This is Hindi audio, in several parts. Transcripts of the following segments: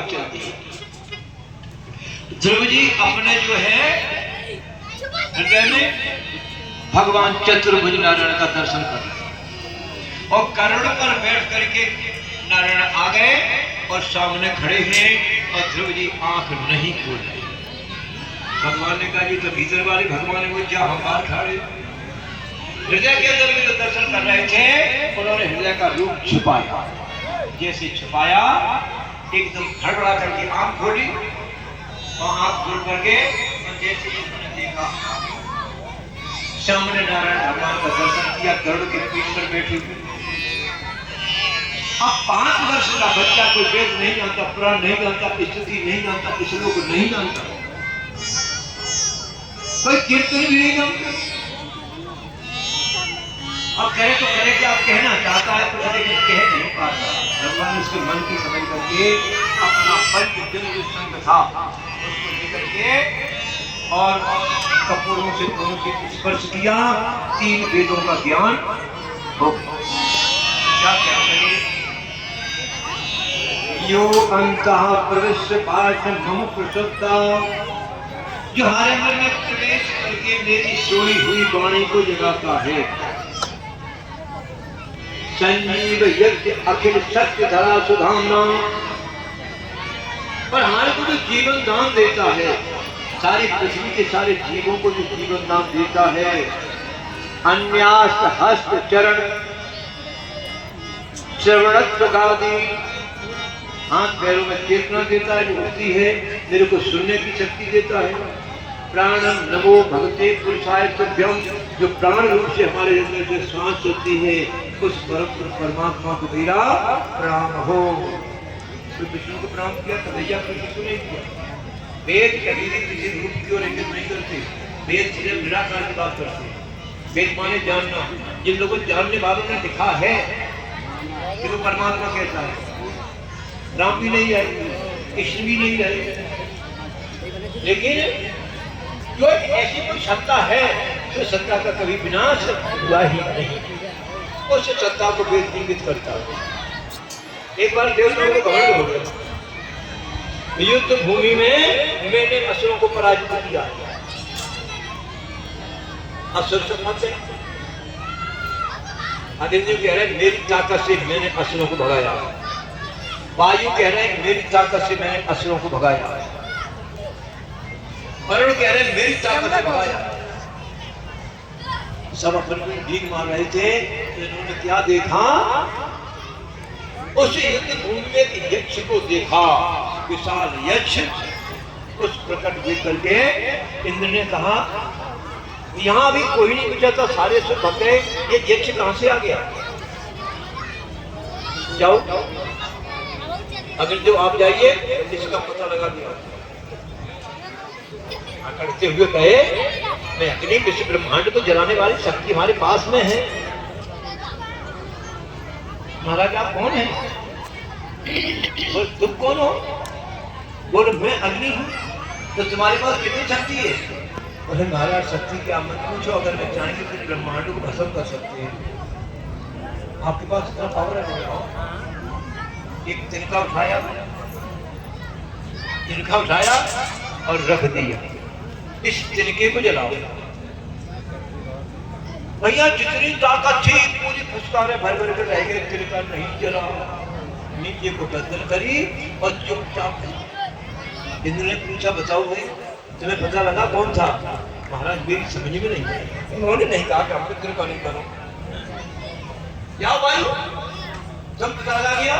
बात चलती है। ध्रुव जी अपने जो है हृदय में भगवान चतुर्भुज नारायण का दर्शन कर रहे और करोड़ पर बैठ करके नारायण आ गए और सामने खड़े हैं और ध्रुव जी आंख नहीं खोल रहे। भगवान ने कहा, ये तो भीतर वाले भगवान है, वो क्या हम बाहर खड़े। हृदय के अंदर में तो दर्शन कर रहे थे, उन्होंने हृदय का रूप छुपाया। जैसे छुपाया एकदम हड़बड़ा करके आंख खोली और आंख खोल करके जैसे उन्होंने देखा सामने नारायण भगवान का दर्शन किया, गरुड़ के पीठ पर बैठे हुए। अब 5 वर्ष का बच्चा कोई वेद नहीं जानता, पुराण नहीं जानता, स्तुति नहीं जानता, श्लोक नहीं जानता, कोई कीर्तन भी नहीं जानता। अब करे तो करे क्या, कहना चाहता है कुछ लेकिन कह नहीं पाता। भगवान उसके मन की समझ करके अपना पंच दिन जो संग था उसको लेकर के और कपूरों से दोनों के स्पर्श किया, 3 वेदों का ज्ञान हो गया। क्या क्या करिए, यो अंतः प्रविश्य पाठ मम प्रसुप्ता, जो हमारे मन में प्रवेश करके मेरी सोई हुई वाणी को जगाता है। संजीव यज्ञ अखिल सत्य धरा सुधामना, पर हमारे को जो जीवन दान देता है, सारी पृथ्वी के सारे जीवों को जो जीवन दान देता है, अन्यास हस्त चरण श्रवणत्व गादी, हाथ पैरों में चेतना देता है जो होती है, मेरे को सुनने की शक्ति देता है। प्राणम नमो भगवते पुरुषाय तुभ्यम, जो प्राण रूप से हमारे अंदर जो सांस होती है उस परमात्मा को मेरा प्रणाम हो। तो विष्णु को प्रणाम किया, कन्हैया को किसको नहीं किया। वेद कभी भी किसी रूप की ओर इंगित नहीं करते, वेद सिर्फ निराकार की बात करते हैं। वेद माने जानना, जिन लोगों जानने वालों ने लिखा है कि वो परमात्मा कैसा है, राम भी नहीं है, कृष्ण भी नहीं है, लेकिन जो ऐसी कोई सत्ता है तो सत्ता का कभी विनाश हुआ ही नहीं, उस सत्ता को वेद इंगित करता है। एक बार देवताओं को घमंड हो गया, युद्ध भूमि में मैंने असुरों को पराजित किया। असुर सम्मत है, अग्नि कह रहे हैं मेरी ताकत से मैंने असुरों को भगाया, वायु कह रहे हैं मेरी ताकत से मैंने असुरों को भगाया, वरुण कह रहे हैं मेरी ताकत से भगाया। सब अपनी भीख मार रहे थे, तो इन्होंने क्या देखा, उस युद्ध भूमि में एक यक्ष को देखा, विशाल यक्ष। उस प्रकट देख करके इंद्र ने कहा, यहाँ भी कोई नहीं बचा था, सारे सुर भग गए, ये यक्ष कहां से आ गया। जाओ अगर जो आप जाइए इसका पता लगा दिया। करते हुए कहे, मैं अग्नि विश्व ब्रह्मांड को जलाने वाली शक्ति हमारे पास में है। महाराज आप कौन है, और तुम कौन हो। बोले मैं अग्नि हूँ, तो तुम्हारे पास कितनी शक्ति है। बोले महाराज शक्ति क्या मत पूछो, अगर मैं चाहेंगे तो ब्रह्मांड को भस्म कर सकते हैं। आपके पास इतना पावर है। एक तिनका उठाया और रख दिया, इस तिनके को जलाओ। भैया जितनी ताकत थी पूरी फुसकारे भर भर कर रह गए, तिनका नहीं जला। नीचे को गर्दन करी और चुपचाप। इंद्र ने पूछा, बताओ भाई तुम्हें पता लगा कौन था। महाराज मेरी समझ में नहीं आई। उन्होंने नहीं कहा कि हमको तिनका नहीं करो। क्या भाई सब पता लगा गया।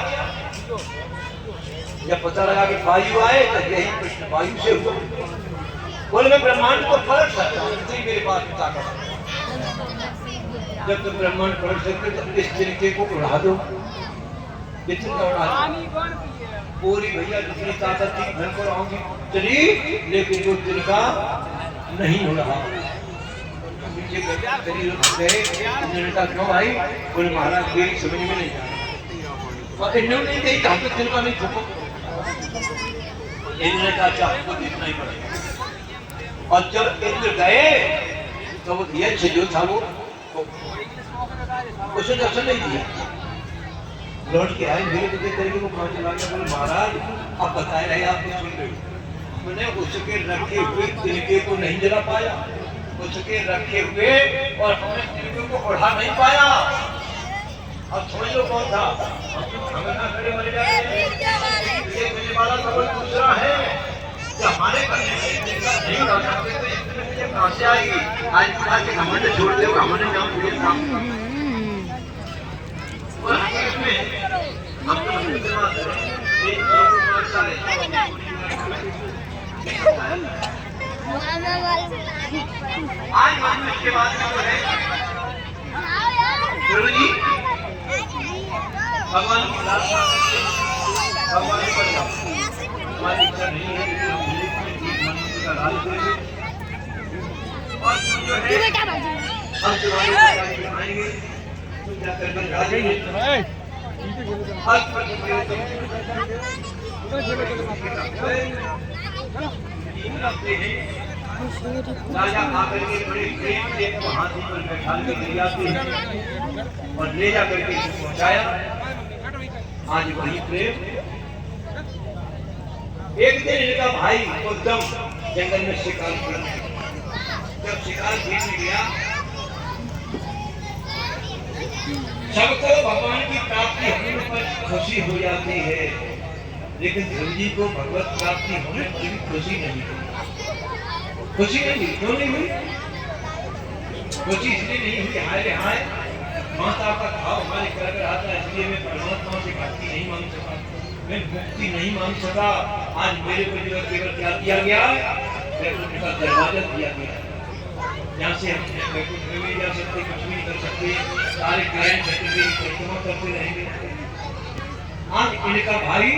जब पता लगा कि वायु आए तो यही प्रश्न वायु से हुआ। बोले मैं ब्रह्मांड को पलट सकता हूँ, इतनी मेरे पास ताकत है। जब तुम ब्रह्मांड पलट सकते तो इस तरीके को उड़ा दो, इतना उड़ा दो। पूरी भैया जितनी ताकत थी घर पर आऊंगी चली, लेकिन वो तिनका नहीं हो रहा। क्यों भाई। बोले महाराज मेरी समझ में नहीं आ। और इन्होंने नहीं कही हम तो तिनका नहीं छुपो। इन्होंने कहा अच्छा आपको देखना ही पड़ेगा। और जब इंद्र गए तो वो यक्ष जो था वो उसे दर्शन नहीं दिया। लौट के आए मेरे को देख करके वो कहाँ चला गया। बोले महाराज अब बताए रहे आप कुछ सुन रहे हो। मैंने उसके रखे हुए तिनके को नहीं जला पाया, उसके रखे हुए और हमने तिनके को उड़ा नहीं पाया। अब समझ लो कौन था, हमें ना खड़े मर जाते। ये मुझे वाला सवाल दूसरा है कि हमारे करने से नहीं कर सकते तो इसमें मुझे कहाँ से आएगी। आज के घमंड छोड़ दो, हमने नाम दिया था और हम तो मुसलमान हैं, एक लोग सारे आज हम इसके बाद में है गुरु जी भगवान की प्रार्थना भगवान पर जाओ। हमारी इच्छा नहीं है कि हम मन का राज करें और जो है हम तुम्हारे आएंगे तुम जाकर बन जाएंगे राजा आकर के बड़े प्रेम से हाथी पर बैठा के ले जाते हैं और ले जाकर के पहुंचाया। आज वही प्रेम। एक दिन इनका भाई एकदम जंगल में शिकार करने, जब शिकार खेलने गया सबको भगवान की प्राप्ति होने पर खुशी हो जाती है, लेकिन ध्रुव जी को भगवत प्राप्ति होने पर भी खुशी नहीं हुई। खुशी नहीं हुई, क्यों नहीं हुई? खुशी इसलिए नहीं हुई, हाय रे हाय माता का भाव हमारे कर आता है, इसलिए मैं परमात्मा से भक्ति नहीं मांग सका, मैं मुक्ति नहीं मांग सका। आज मेरे को जो केवल क्या दिया गया, वैकुंठ का दरवाजा दिया गया, यहाँ से हम वैकुंठ में भी जा सकते, कुछ भी नहीं कर सकते, सारे ग्रहण चक्र की परिक्रमा करते रहेंगे। आज इनका भाई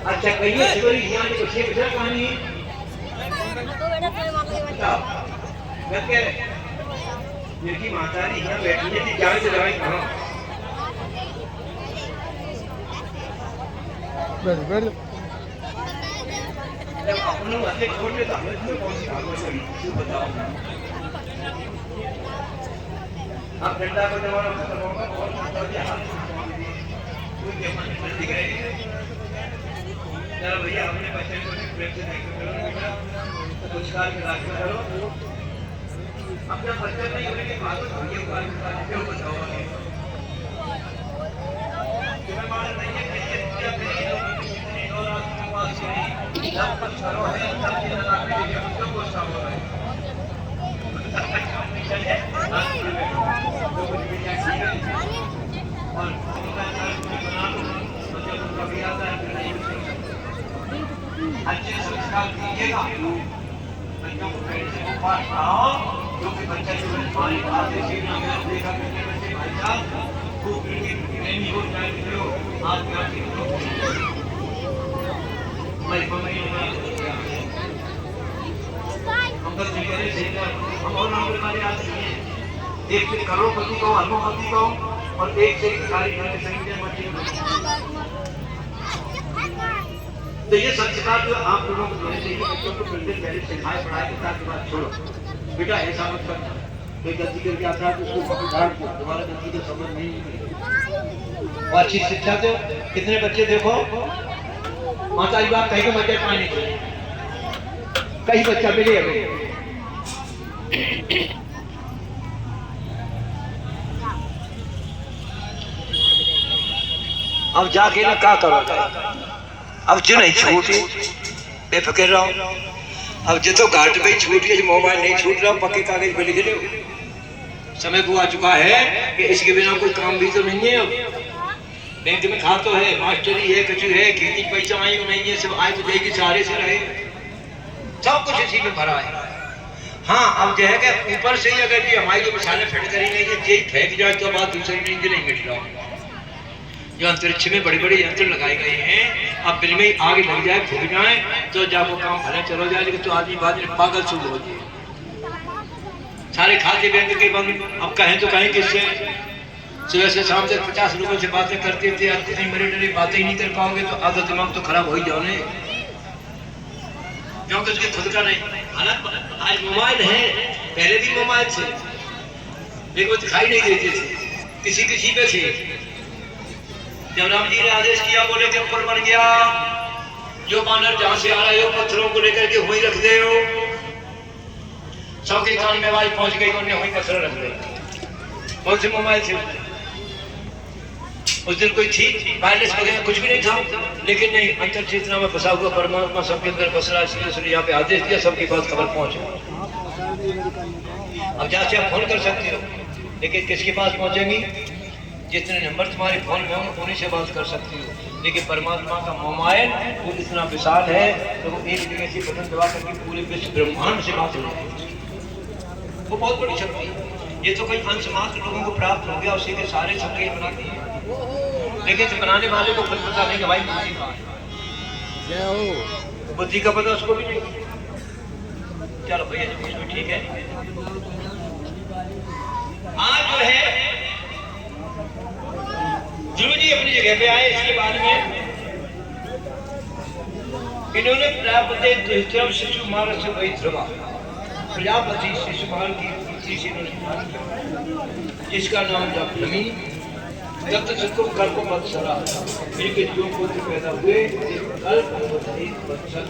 अच्छा कहिए शिवरी यहाँ की कुछ है कहानी मेरी माता जी यहाँ बैठी थी, जाए तो जाए कहाँ? जब अपने वाले छोड़ देता हमें तुम्हें कौन सी भागवत पढ़ी तू बताओ। अब ठंडा का जमाना खत्म होगा और दिख रहे भैया अपने बच्चे को प्रेम से देखो बेटा, कुछ कार्य करो। अपना बच्चा नहीं होने के बाद क्यों बताओ तुम्हें मालूम नहीं है कैसे और आपके पास जब कुछ करो है तब ये लगाने के लिए क्यों गुस्सा हो रहा है। और कभी आता है अच्छे संस्कार दीजिएगा, बच्चों को पहले से पास पढ़ाओ, जो कि बच्चा जो हमारी बात है सीखना देखा करके बच्चे भाई साहब खूब प्रेमी हो जाए जो आप हम बस नहीं करे सीखना हम और नंबर हमारे आते हैं। एक से करोड़पति को अनुभवपति को और एक से भिखारी करके संगीत बच्चे। तो ये संस्कार जो आप लोगों को देने चाहिए, बच्चों को पहले सिखाए पढ़ाए के साथ बात छोड़ो बेटा ऐसा मत करना, कोई गलती करके आता है तो उसको पकड़ को तुम्हारा गलती का समझ नहीं और अच्छी शिक्षा दो। कितने बच्चे देखो माता जी बात कहीं को बच्चे पानी कहीं बच्चा मिले हमें अब जाके ना क्या करो, अब जो नहीं छूटी बेफिक्र रहो। अब जो तो घाट पे छूट गई, मोबाइल नहीं छूट रहा, पक्के कागज पे लिख लो। समय को आ चुका है कि इसके बिना कोई काम भी तो नहीं है। अब बैंक में खाता तो है, मास्टरी है, कुछ है, खेती पैसा आई नहीं है, सब आए तो जाएगी सारे से रहे, सब कुछ इसी में भरा है। हाँ अब जो है कि ऊपर से ही अगर ये हमारी जो मिसालें फिट करेंगे ये फेंक जाए तो बात दूसरी नहीं मिट रहा। जो अंतरिक्ष में बड़े बड़े यंत्र लगाए गए हैं, अब बिल में आगे लग जाए फूक जाए तो जाको काम भले चलो जाए, लेकिन तो आदमी बाद में पागल शुरू हो जाए। सारे खाद्य बैंक के बंद, अब कहें तो कहें किससे? सुबह से शाम तक 50 लोगों से बातें करते थे, आज कितनी मेरी बातें ही नहीं कर पाओगे तो आधा दिमाग तो खराब हो ही जाओ। क्योंकि उसके खुद का नहीं। हालांकि आज मोबाइल है, पहले भी मोबाइल थे लेकिन वो दिखाई नहीं देते थे, किसी किसी पे थे। जब राम जी ने आदेश किया, बोले के ऊपर बन गया, जो बानर जहां से आ रहे हो पत्थरों को लेकर के वहीं रख दे हो। सबके कान में आवाज पहुंच गई, उन्होंने वहीं पत्थर रख दिए। कौन से मोबाइल थे उस दिन? कोई थी वायरलेस वगैरह कुछ भी नहीं था, लेकिन नहीं, अंतर चेतना में फंसा हुआ परमात्मा सबके अंदर बस रहा है, इसलिए यहाँ पे आदेश दिया, सबके पास खबर पहुंचे। अब जाके आप फोन कर सकते हो, लेकिन किसके पास पहुंचेंगी? जितने नंबर तुम्हारे फोन में होंगे उन्हीं से बात कर सकती हो। लेकिन परमात्मा का मोबाइल वो इतना विशाल है तो वो एक जगह से बटन दबा करके पूरे विश्व ब्रह्मांड से बात हो जाती है। वो बहुत बड़ी शक्ति है। ये तो कोई अंश मात्र लोगों को प्राप्त हो गया, उसी के सारे शक्ति बना दिए, लेकिन बनाने वाले को खुद पता नहीं कि भाई बुद्धि का पता उसको भी नहीं। चलो भैया जी ठीक है। आज जो है ध्रुव जी अपनी जगह पे आए, इसके बाद में इन्होंने प्रजापति शिशु मार से वही ध्रुवा, प्रजापति शिशुपाल की पुत्री से इन्होंने, जिसका नाम था भूमि, तब तक कल्प वत्सरा, इनके जो पुत्र पैदा हुए कल्प वत्सर।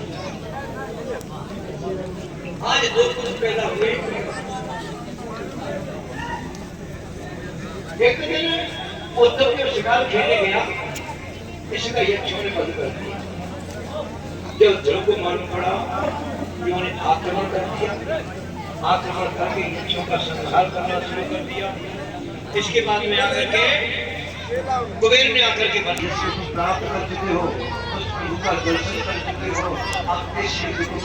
आज दो पुत्र पैदा हुए, एक दिन उद्धव के शिकार खेलने गया, इसका यक्षों ने बंद कर दिया। जब ध्रुव को मालूम पड़ा, उन्होंने आक्रमण कर दिया, आक्रमण करके यक्षों का संहार करना शुरू कर दिया। इसके बाद में आकर के कुबेर ने आकर के प्राप्त कर चुके हो, उसका दर्शन कर चुके हो, अपने शिव को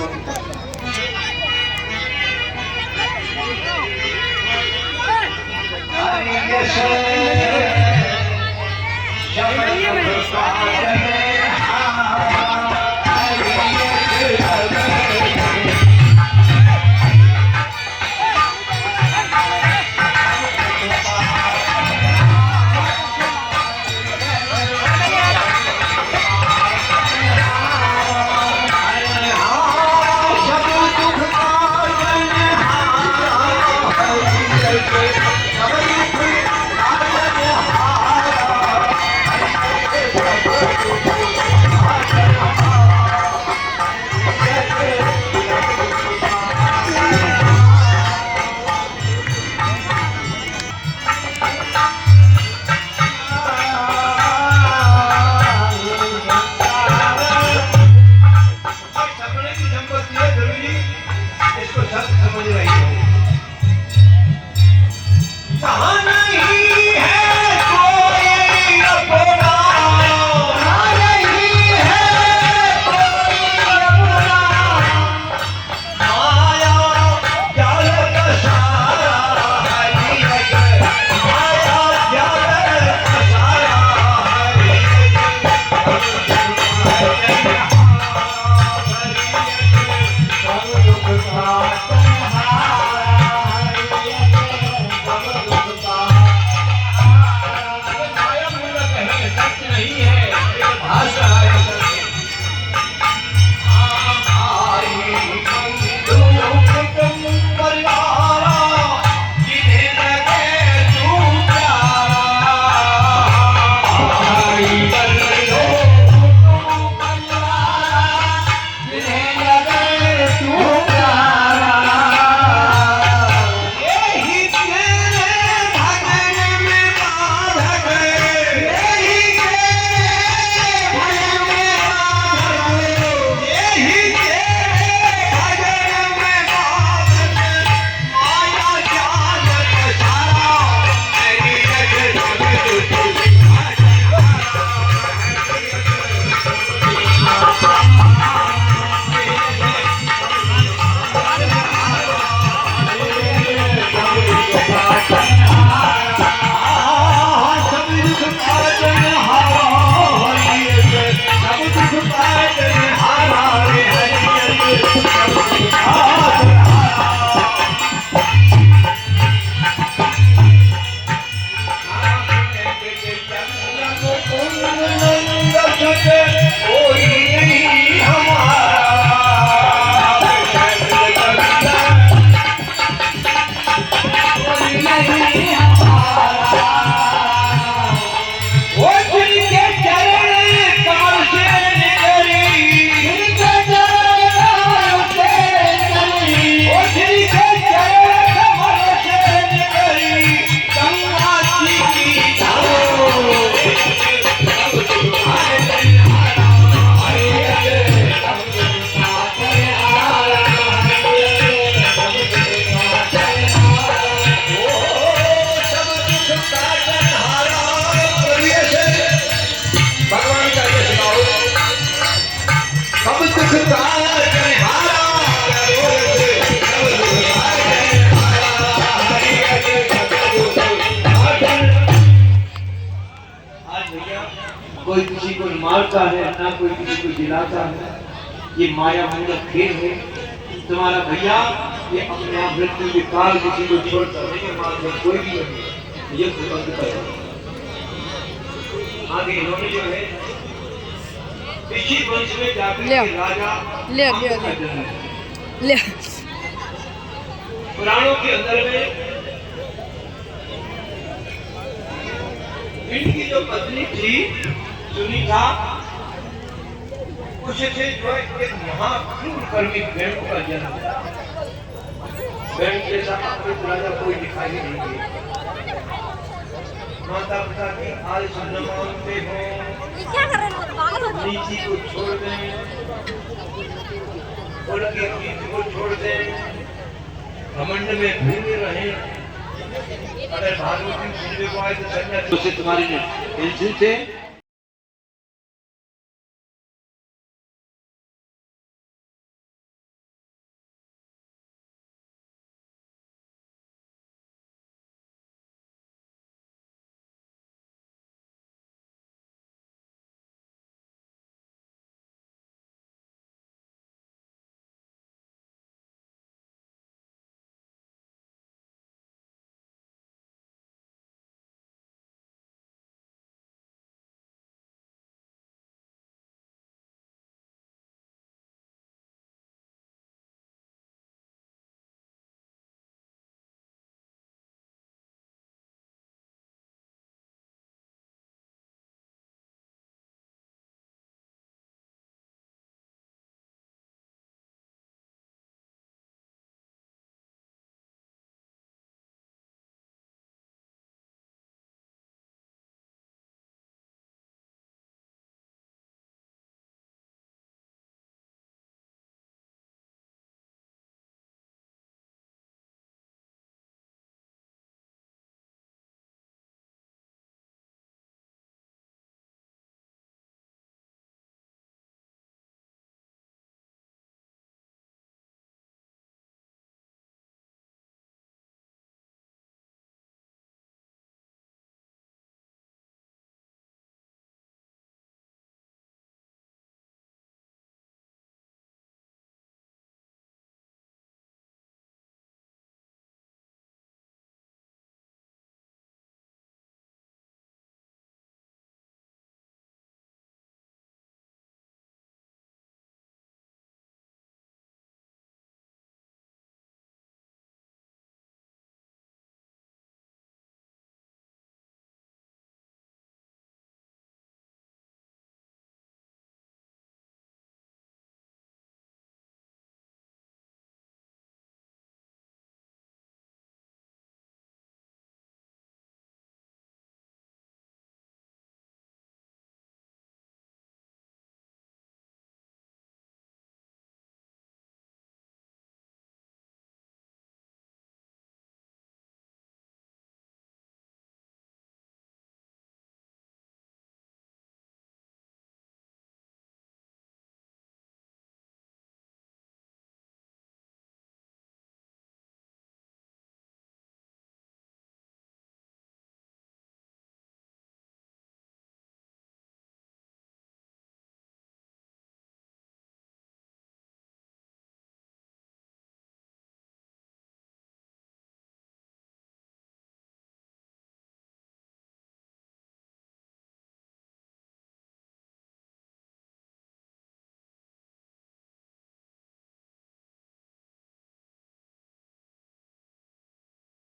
कोई नहीं हमारा मारता है, ना कोई किसी को जिलाता है। ये माया मूलक खेल है। तुम्हारा भैया ये अपने आप मृत्यु के काल किसी को छोड़ता नहीं, मारता कोई भी नहीं। ये स्वतंत्रता है। आगे इन्होंने जो है इसी वंश में जाकर के राजा ले पुराणों के अंदर में इनकी जो पत्नी थी सुनीता, उससे जो एक महाक्रूर कर्मी वेणु का जन्म हुआ। वेणु जैसा अद्भुत राजा कोई दिखाई नहीं दिया। माता पिता की आदेश न मानते हो, नीति को छोड़ दें, उनके नीति को छोड़ दें, घमंड में भूले रहें। अगर भागवत सुनने को आए तो संन्यास तुम्हारी पेंसिल से